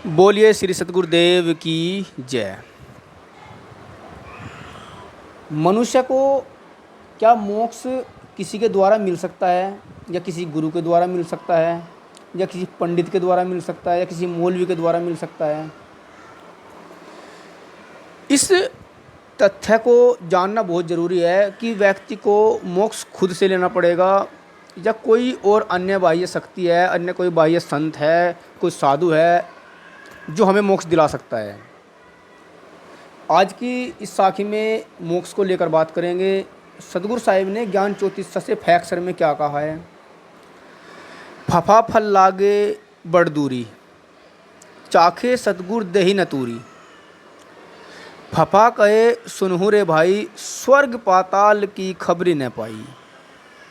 बोलिए श्री सतगुरुदेव की जय। मनुष्य को क्या मोक्ष किसी के द्वारा मिल सकता है, या किसी गुरु के द्वारा मिल सकता है, या किसी पंडित के द्वारा मिल सकता है, या किसी मौलवी के द्वारा मिल सकता है? इस तथ्य को जानना बहुत ज़रूरी है कि व्यक्ति को मोक्ष खुद से लेना पड़ेगा, या कोई और अन्य बाह्य शक्ति है, अन्य कोई बाह्य संत है, कोई साधु है जो हमें मोक्ष दिला सकता है। आज की इस साखी में मोक्ष को लेकर बात करेंगे। सतगुरु साहिब ने ज्ञान ज्योतिष से फैक्सर में क्या कहा है। फफा फल लागे बड़ दूरी, चाखे सतगुर देही नतूरी। फफा कहे सुनहु रे भाई, स्वर्ग पाताल की खबरी न पाई।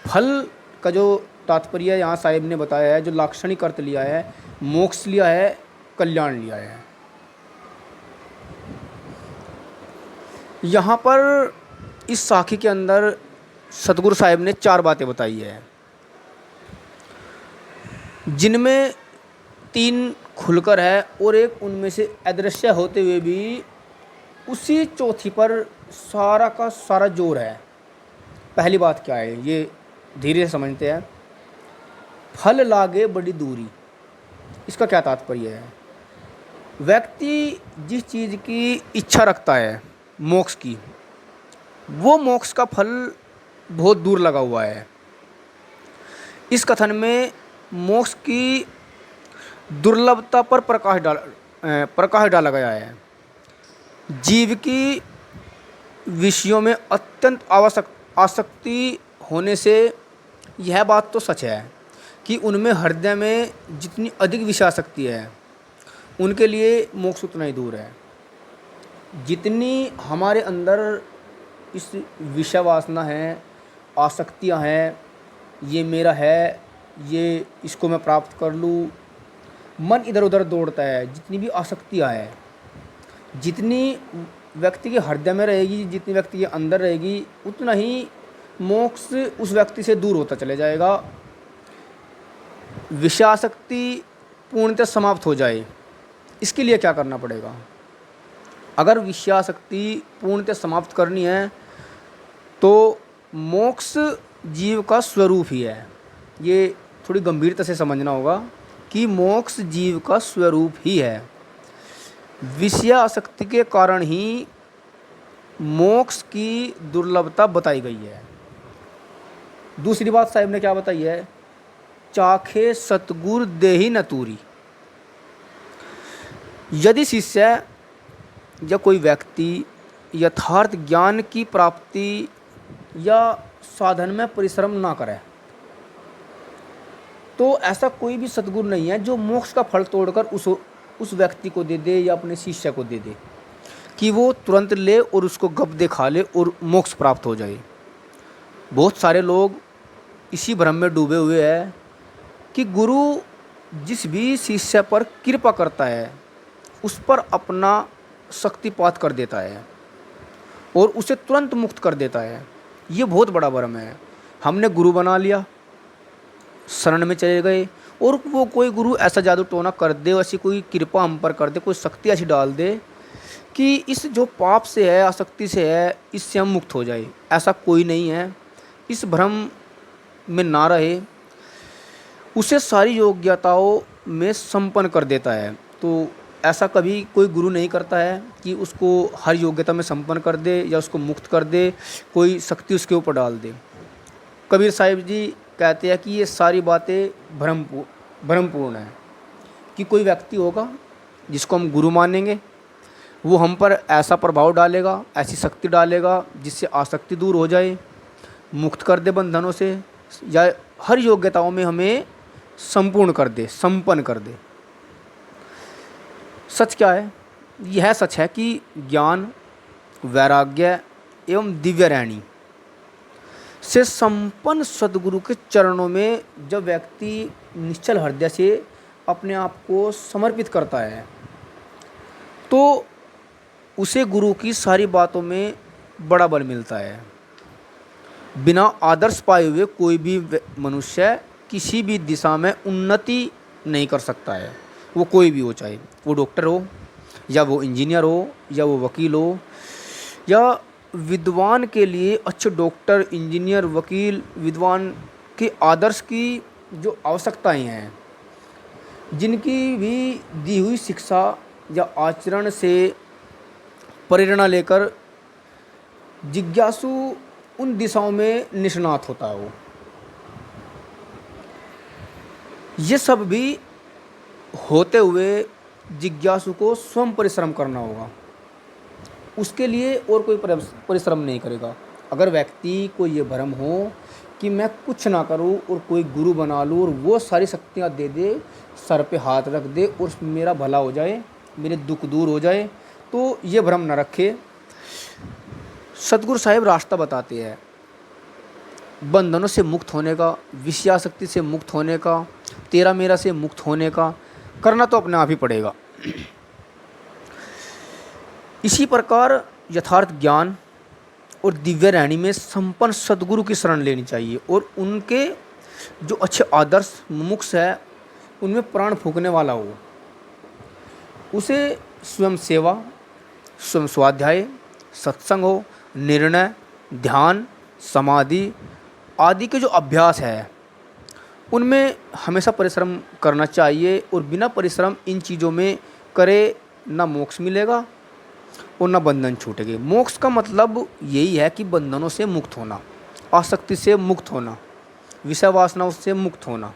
फल का जो तात्पर्य यहाँ साहिब ने बताया है, जो लाक्षणिक अर्थ लिया है, मोक्ष लिया है, कल्याण लिया है। यहाँ पर इस साखी के अंदर सतगुरु साहिब ने 4 बातें बताई है, जिनमें 3 खुलकर है और एक उनमें से अदृश्य होते हुए भी उसी चौथी पर सारा का सारा जोर है। पहली बात क्या है, ये धीरे से समझते हैं। फल लागे बड़ी दूरी, इसका क्या तात्पर्य है। व्यक्ति जिस चीज़ की इच्छा रखता है मोक्ष की, वो मोक्ष का फल बहुत दूर लगा हुआ है। इस कथन में मोक्ष की दुर्लभता पर प्रकाश डाला गया है। जीव की विषयों में अत्यंत आसक्ति होने से यह बात तो सच है कि उनमें हृदय में जितनी अधिक विषयासक्ति है, उनके लिए मोक्ष उतना ही दूर है। जितनी हमारे अंदर इस विषय वासना है, आसक्तियां हैं, ये मेरा है, ये इसको मैं प्राप्त कर लूँ, मन इधर उधर दौड़ता है। जितनी भी आसक्तियां हैं, जितनी व्यक्ति के हृदय में रहेगी, जितनी व्यक्ति के अंदर रहेगी, उतना ही मोक्ष उस व्यक्ति से दूर होता चले जाएगा। विषयासक्ति पूर्णतः समाप्त हो जाए, इसके लिए क्या करना पड़ेगा। अगर विषयासक्ति पूर्णतः समाप्त करनी है तो मोक्ष जीव का स्वरूप ही है। ये थोड़ी गंभीरता से समझना होगा कि मोक्ष जीव का स्वरूप ही है। विषयासक्ति के कारण ही मोक्ष की दुर्लभता बताई गई है। दूसरी बात साहिब ने क्या बताई है, चाखे सतगुर देही नतूरी। यदि शिष्य या कोई व्यक्ति यथार्थ ज्ञान की प्राप्ति या साधन में परिश्रम ना करे, तो ऐसा कोई भी सतगुरु नहीं है जो मोक्ष का फल तोड़कर उस व्यक्ति को दे दे या अपने शिष्य को दे दे कि वो तुरंत ले और उसको गप खा ले और मोक्ष प्राप्त हो जाए। बहुत सारे लोग इसी भ्रम में डूबे हुए हैं कि गुरु जिस भी शिष्य पर कृपा करता है उस पर अपना शक्तिपात कर देता है और उसे तुरंत मुक्त कर देता है। ये बहुत बड़ा भ्रम है। हमने गुरु बना लिया, शरण में चले गए, और वो कोई गुरु ऐसा जादू टोना कर दे, ऐसी कोई कृपा हम पर कर दे, कोई शक्ति ऐसी डाल दे कि इस जो पाप से है, आसक्ति से है, इससे हम मुक्त हो जाए। ऐसा कोई नहीं है। इस भ्रम में ना रहे, उसे सारी योग्यताओं में संपन्न कर देता है। तो ऐसा कभी कोई गुरु नहीं करता है कि उसको हर योग्यता में संपन्न कर दे या उसको मुक्त कर दे, कोई शक्ति उसके ऊपर डाल दे। कबीर साहिब जी कहते हैं कि ये सारी बातें भ्रमपूर्ण है। कि कोई व्यक्ति होगा जिसको हम गुरु मानेंगे, वो हम पर ऐसा प्रभाव डालेगा, ऐसी शक्ति डालेगा जिससे आसक्ति दूर हो जाए, मुक्त कर दे बंधनों से, या हर योग्यताओं में हमें संपूर्ण कर दे, संपन्न कर दे। सच क्या है? यह सच है कि ज्ञान, वैराग्य एवं दिव्य रहनी से संपन्न सद्गुरु के चरणों में जब व्यक्ति निश्चल हृदय से अपने आप को समर्पित करता है, तो उसे गुरु की सारी बातों में बड़ा बल मिलता है। बिना आदर्श पाए हुए कोई भी मनुष्य किसी भी दिशा में उन्नति नहीं कर सकता है। वो कोई भी हो, चाहे वो डॉक्टर हो या वो इंजीनियर हो या वो वकील हो, या विद्वान के लिए अच्छे डॉक्टर, इंजीनियर, वकील, विद्वान के आदर्श की जो आवश्यकताएं हैं, जिनकी भी दी हुई शिक्षा या आचरण से प्रेरणा लेकर जिज्ञासु उन दिशाओं में निष्णात होता है, वो ये सब भी होते हुए जिज्ञासु को स्वयं परिश्रम करना होगा। उसके लिए और कोई परिश्रम नहीं करेगा। अगर व्यक्ति को ये भ्रम हो कि मैं कुछ ना करूं और कोई गुरु बना लूं और वो सारी शक्तियां दे दे, सर पे हाथ रख दे और मेरा भला हो जाए, मेरे दुख दूर हो जाए, तो ये भ्रम न रखे। सतगुरु साहिब रास्ता बताते हैं बंधनों से मुक्त होने का, विषयासक्ति से मुक्त होने का, तेरा मेरा से मुक्त होने का। करना तो अपने आप ही पड़ेगा। इसी प्रकार यथार्थ ज्ञान और दिव्य रहणी में संपन्न सद्गुरु की शरण लेनी चाहिए और उनके जो अच्छे आदर्श मुमुक्ष है उनमें प्राण फूंकने वाला हो। उसे स्वयं सेवा, स्वयं स्वाध्याय, सत्संग हो, निर्णय, ध्यान, समाधि आदि के जो अभ्यास है उनमें हमेशा परिश्रम करना चाहिए और बिना परिश्रम इन चीज़ों में करे ना मोक्ष मिलेगा और ना बंधन छूटेंगे। मोक्ष का मतलब यही है कि बंधनों से मुक्त होना, आसक्ति से मुक्त होना, विषय वासनाओं से मुक्त होना,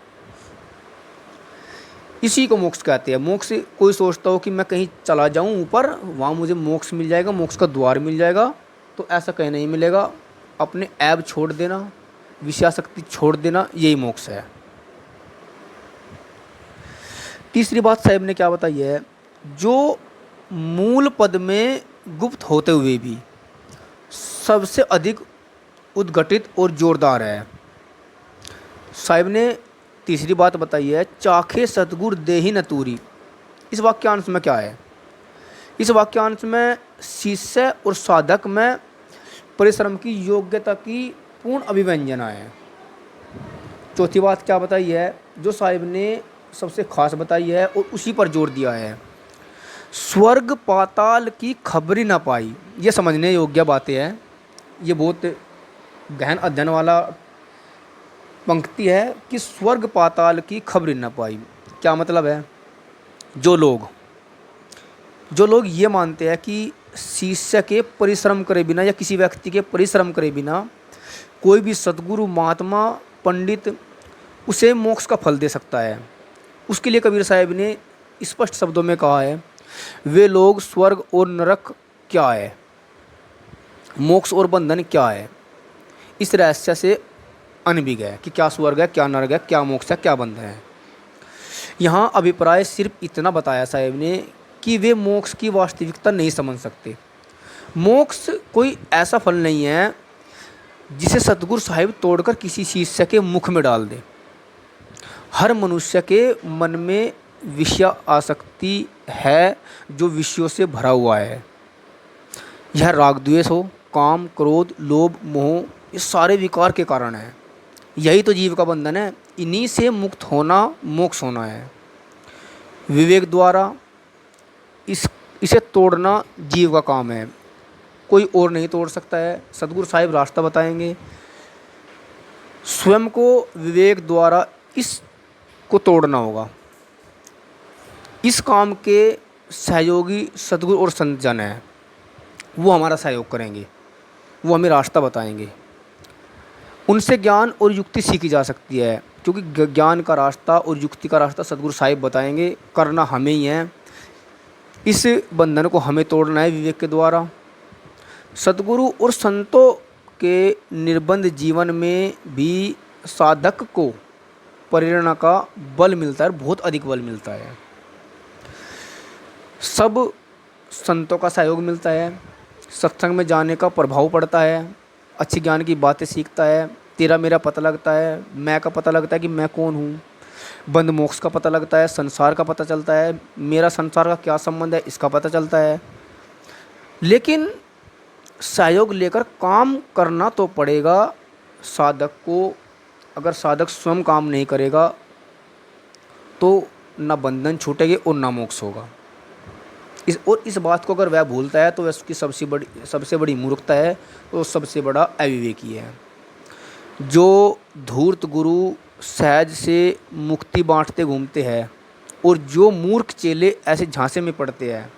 इसी को मोक्ष कहते हैं। मोक्ष कोई सोचता हो कि मैं कहीं चला जाऊं ऊपर, वहाँ मुझे मोक्ष मिल जाएगा, मोक्ष का द्वार मिल जाएगा, तो ऐसा कहीं नहीं मिलेगा। अपने ऐब छोड़ देना, विषयासक्ति छोड़ देना, यही मोक्ष है। तीसरी बात साहब ने क्या बताई है, जो मूल पद में गुप्त होते हुए भी सबसे अधिक उद्घटित और जोरदार है। साहिब ने तीसरी बात बताई है, चाखे सतगुर देहि न तूरी। इस वाक्यांश में क्या है? इस वाक्यांश में शिष्य और साधक में परिश्रम की योग्यता की पूर्ण अभिव्यंजना है। चौथी बात क्या बताई है, जो साहिब ने सबसे खास बताई है और उसी पर जोर दिया है, स्वर्ग पाताल की खबरी ना पाई। ये समझने योग्य बातें हैं। ये बहुत गहन अध्ययन वाला पंक्ति है कि स्वर्ग पाताल की खबरी ना पाई। क्या मतलब है? जो लोग ये मानते हैं कि शिष्य के परिश्रम करे बिना या किसी व्यक्ति के परिश्रम करे बिना कोई भी सद्गुरु, महात्मा, पंडित उसे मोक्ष का फल दे सकता है, उसके लिए कबीर साहब ने स्पष्ट शब्दों में कहा है, वे लोग स्वर्ग और नरक क्या है, मोक्ष और बंधन क्या है, इस रहस्य से अनभिज्ञ है कि क्या स्वर्ग है, क्या नरक है, क्या मोक्ष है, क्या बंधन है। यहाँ अभिप्राय सिर्फ इतना बताया साहब ने कि वे मोक्ष की वास्तविकता नहीं समझ सकते। मोक्ष कोई ऐसा फल नहीं है जिसे सतगुरु साहिब तोड़कर किसी शिष्य के मुख में डाल दे। हर मनुष्य के मन में विषय आसक्ति है, जो विषयों से भरा हुआ है। यह राग द्वेष हो, काम, क्रोध, लोभ, मोह, ये सारे विकार के कारण है। यही तो जीव का बंधन है। इन्हीं से मुक्त होना मोक्ष होना है। विवेक द्वारा इसे तोड़ना जीव का काम है, कोई और नहीं तोड़ सकता है। सतगुरु साहिब रास्ता बताएंगे। स्वयं को विवेक द्वारा इसको तोड़ना होगा। इस काम के सहयोगी सतगुरु और संत जन हैं, वो हमारा सहयोग करेंगे, वो हमें रास्ता बताएंगे। उनसे ज्ञान और युक्ति सीखी जा सकती है, क्योंकि ज्ञान का रास्ता और युक्ति का रास्ता सतगुरु साहिब बताएंगे। करना हमें ही है। इस बंधन को हमें तोड़ना है विवेक के द्वारा। सतगुरु और संतों के निर्बंध जीवन में भी साधक को प्रेरणा का बल मिलता है, बहुत अधिक बल मिलता है। सब संतों का सहयोग मिलता है, सत्संग में जाने का प्रभाव पड़ता है, अच्छी ज्ञान की बातें सीखता है, तेरा मेरा पता लगता है, मैं का पता लगता है कि मैं कौन हूँ, बंध मोक्ष का पता लगता है, संसार का पता चलता है, मेरा संसार का क्या संबंध है इसका पता चलता है। लेकिन सहयोग लेकर काम करना तो पड़ेगा साधक को। अगर साधक स्वयं काम नहीं करेगा तो ना बंधन छूटेंगे और ना मोक्ष होगा। इस बात को अगर वह भूलता है तो वह उसकी सबसे बड़ी मूर्खता है, तो सबसे बड़ा अविवेकी है। जो धूर्त गुरु सहज से मुक्ति बांटते घूमते हैं और जो मूर्ख चेले ऐसे झांसे में पड़ते हैं,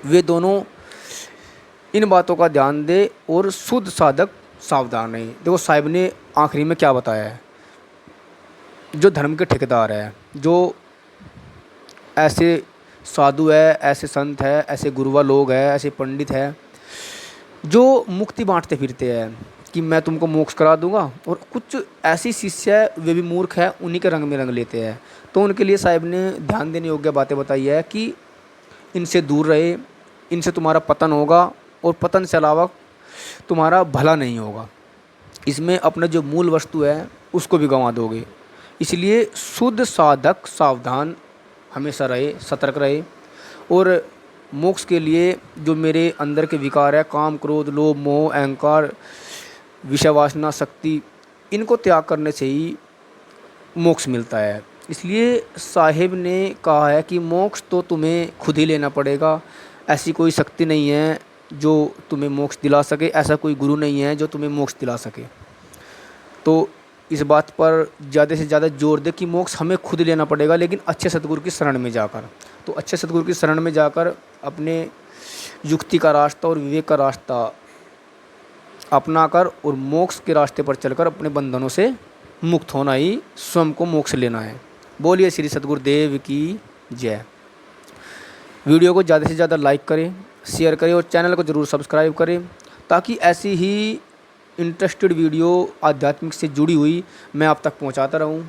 वे दोनों इन बातों का ध्यान दे और शुद्ध साधक सावधान रहे। देखो साहिब ने आखिरी में क्या बताया है, जो धर्म के ठेकेदार है, जो ऐसे साधु है, ऐसे संत है, ऐसे गुरुवा लोग हैं, ऐसे पंडित हैं जो मुक्ति बांटते फिरते हैं कि मैं तुमको मोक्ष करा दूंगा, और कुछ ऐसी शिष्य है वे भी मूर्ख है, उन्हीं के रंग में रंग लेते हैं। तो उनके लिए साहिब ने ध्यान देने योग्य बातें बताई है कि इनसे दूर रहे, इनसे तुम्हारा पतन होगा और पतन से अलावा तुम्हारा भला नहीं होगा। इसमें अपना जो मूल वस्तु है उसको भी गंवा दोगे। इसलिए शुद्ध साधक सावधान हमेशा रहे, सतर्क रहे, और मोक्ष के लिए जो मेरे अंदर के विकार है, काम क्रोध लोभ मोह अहंकार विषय वासना शक्ति, इनको त्याग करने से ही मोक्ष मिलता है। इसलिए साहिब ने कहा है कि मोक्ष तो तुम्हें खुद ही लेना पड़ेगा। ऐसी कोई शक्ति नहीं है जो तुम्हें मोक्ष दिला सके, ऐसा कोई गुरु नहीं है जो तुम्हें मोक्ष दिला सके। तो इस बात पर ज़्यादा से ज़्यादा जोर दे कि मोक्ष हमें खुद लेना पड़ेगा, लेकिन अच्छे सतगुरु की शरण में जाकर। तो अच्छे सतगुरु की शरण में जाकर अपने युक्ति का रास्ता और विवेक का रास्ता अपनाकर और मोक्ष के रास्ते पर चलकर अपने बंधनों से मुक्त होना ही स्वयं को मोक्ष लेना है। बोलिए श्री सतगुरुदेव की जय। वीडियो को ज़्यादा से ज़्यादा लाइक करें, शेयर करें और चैनल को ज़रूर सब्सक्राइब करें, ताकि ऐसी ही इंटरेस्टेड वीडियो आध्यात्मिक से जुड़ी हुई मैं आप तक पहुंचाता रहूं।